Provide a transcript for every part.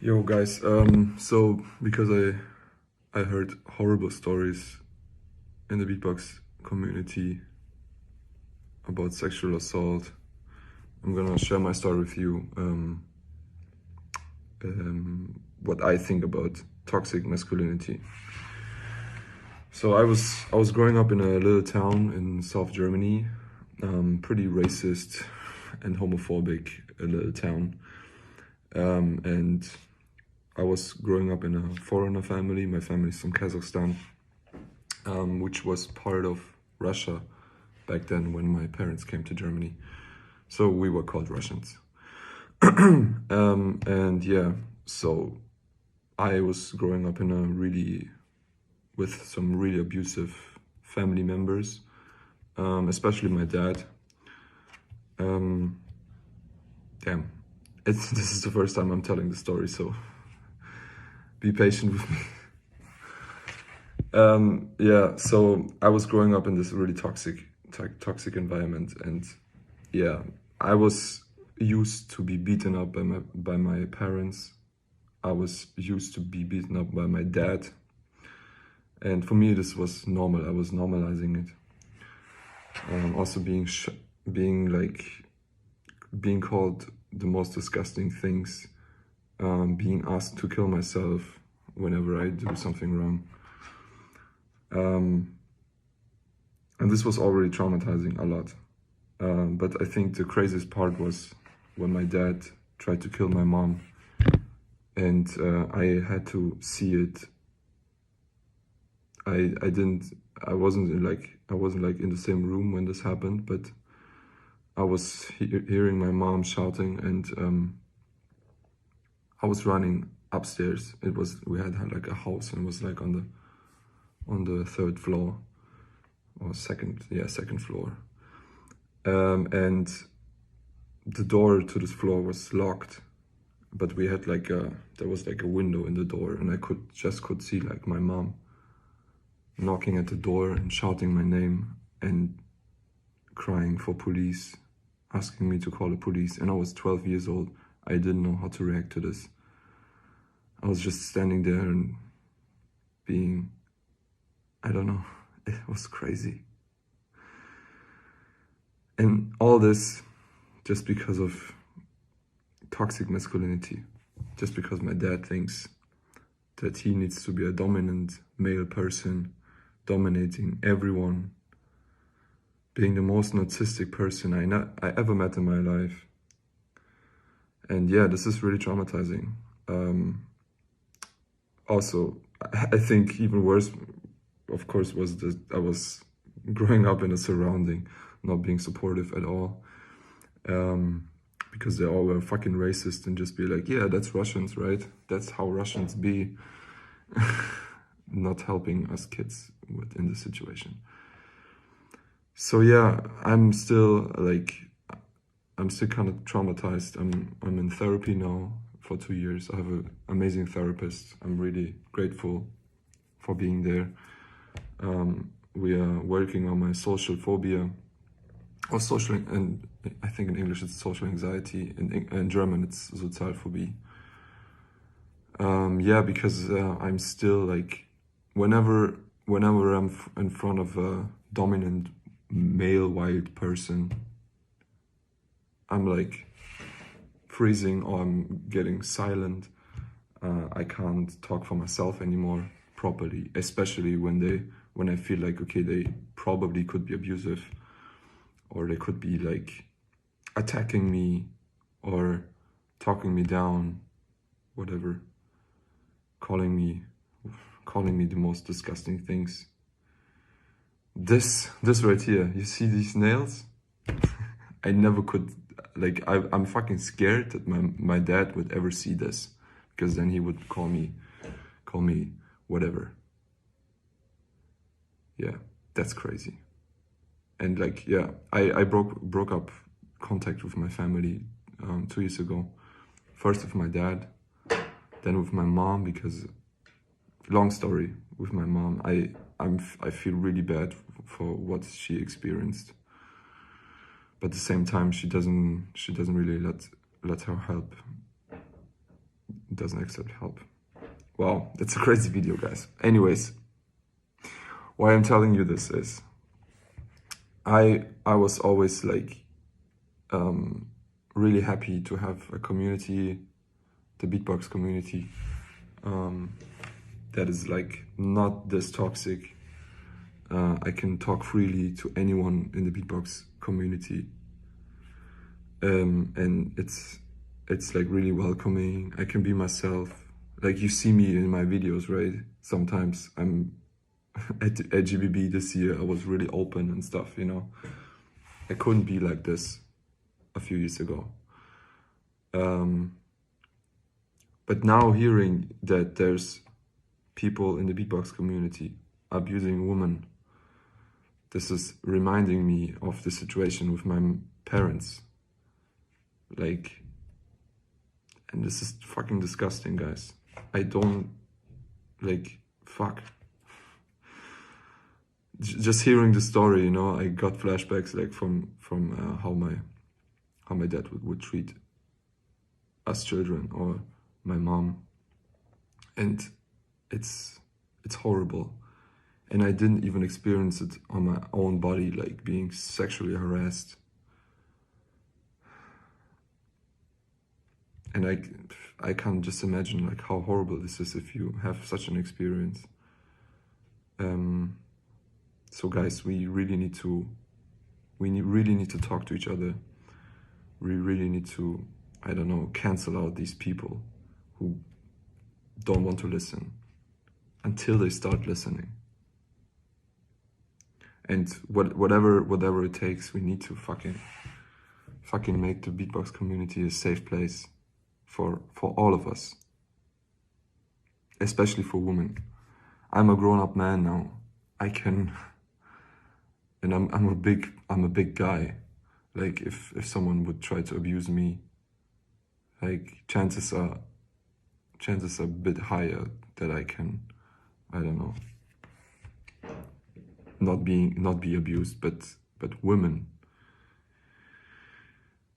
Yo guys, so because I heard horrible stories in the beatbox community about sexual assault, I'm gonna share my story with you, what I think about toxic masculinity. So I was growing up in a little town in South Germany, pretty racist and homophobic, a little town, and I was growing up in a foreigner family. My family's from Kazakhstan, which was part of Russia back then when my parents came to Germany. So we were called Russians. And yeah, so I was growing up with some really abusive family members, especially my dad. This is the first time I'm telling the story, so be patient with me. Yeah, so I was growing up in this really toxic environment, and yeah, I was used to be beaten up by my parents. I was used to be beaten up by my dad, and for me this was normal. I was normalizing it. Also being called the most disgusting things, being asked to kill myself whenever I do something wrong. And this was already traumatizing a lot. But I think the craziest part was when my dad tried to kill my mom, and I had to see it. I wasn't in the same room when this happened, but I was hearing my mom shouting, and I was running upstairs. We had like a house, and it was like on the third floor or second floor, and the door to this floor was locked, but we had there was like a window in the door, and I could see like my mom knocking at the door and shouting my name and crying for police, asking me to call the police. And I was 12 years old. I didn't know how to react to this. I was just standing there and being, I don't know, it was crazy. And all this just because of toxic masculinity, just because my dad thinks that he needs to be a dominant male person, dominating everyone, being the most narcissistic person I ever met in my life. And yeah, this is really traumatizing. Also, I think even worse, of course, was that I was growing up in a surrounding, not being supportive at all, because they all were fucking racist and just be like, yeah, that's Russians, right? That's how Russians be. Not helping us kids in this situation. So yeah, I'm still kind of traumatized. I'm in therapy now for 2 years. I have an amazing therapist. I'm really grateful for being there. We are working on my social phobia, or social, and I think in English it's social anxiety. In German it's Sozialphobie. Yeah, because I'm still like, whenever I'm in front of a dominant male white person, I'm like freezing, or I'm getting silent. I can't talk for myself anymore properly, especially when I feel like, okay, they probably could be abusive, or they could be like attacking me or talking me down, whatever, calling me the most disgusting things. This right here, you see these nails? I never could, like, I'm fucking scared that my dad would ever see this, because then he would call me whatever. Yeah, that's crazy. And like, yeah, I broke up contact with my family 2 years ago. First with my dad, then with my mom, because, long story, with my mom, I feel really bad for what she experienced, but at the same time she doesn't really let her help doesn't accept help. Wow, that's a crazy video, guys. Anyways, why I'm telling you this is I was always like really happy to have a community, the Beatbox community, that is like not this toxic. I can talk freely to anyone in the Beatbox community, and it's like really welcoming. I can be myself. Like you see me in my videos, right? Sometimes I'm at Gbb this year, I was really open and stuff, you know. I couldn't be like this a few years ago. But now hearing that there's people in the Beatbox community abusing women, this is reminding me of the situation with my parents. Like, and this is fucking disgusting, guys. I don't, like, fuck. Just hearing the story, you know, I got flashbacks like from how my dad would treat us children or my mom, and it's horrible. And I didn't even experience it on my own body, like being sexually harassed. And I can't just imagine like how horrible this is if you have such an experience. So guys, we really need to talk to each other. We really need to, I don't know, cancel out these people who don't want to listen until they start listening. And whatever it takes, we need to fucking make the Beatbox community a safe place for all of us, especially for women. I'm a grown-up man now. I can, and I'm a big guy. Like if someone would try to abuse me, like chances are a bit higher that I can, I don't know, not be abused. But women,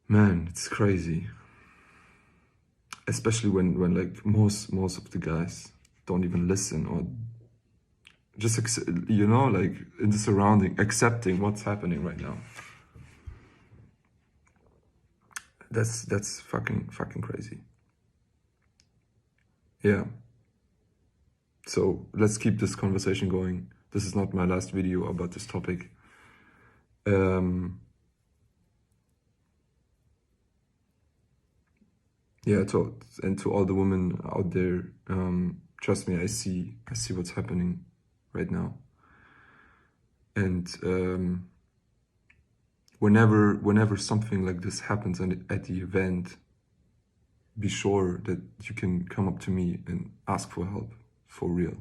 man, it's crazy. Especially when like most of the guys don't even listen or just you know, like in the surrounding, accepting what's happening right now. That's fucking crazy. Yeah. So let's keep this conversation going. This is not my last video about this topic. Yeah, to all the women out there, trust me, I see what's happening right now. And whenever something like this happens at the event, be sure that you can come up to me and ask for help, for real.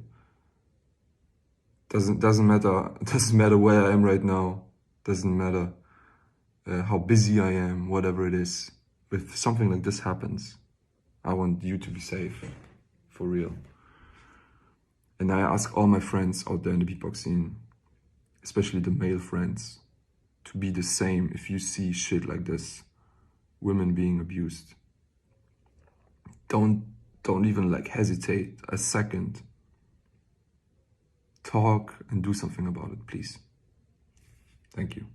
Doesn't matter where I am right now. Doesn't matter how busy I am, whatever it is. If something like this happens, I want you to be safe, for real. And I ask all my friends out there in the beatbox scene, especially the male friends, to be the same if you see shit like this, women being abused. Don't even like hesitate a second. Talk and do something about it, please. Thank you.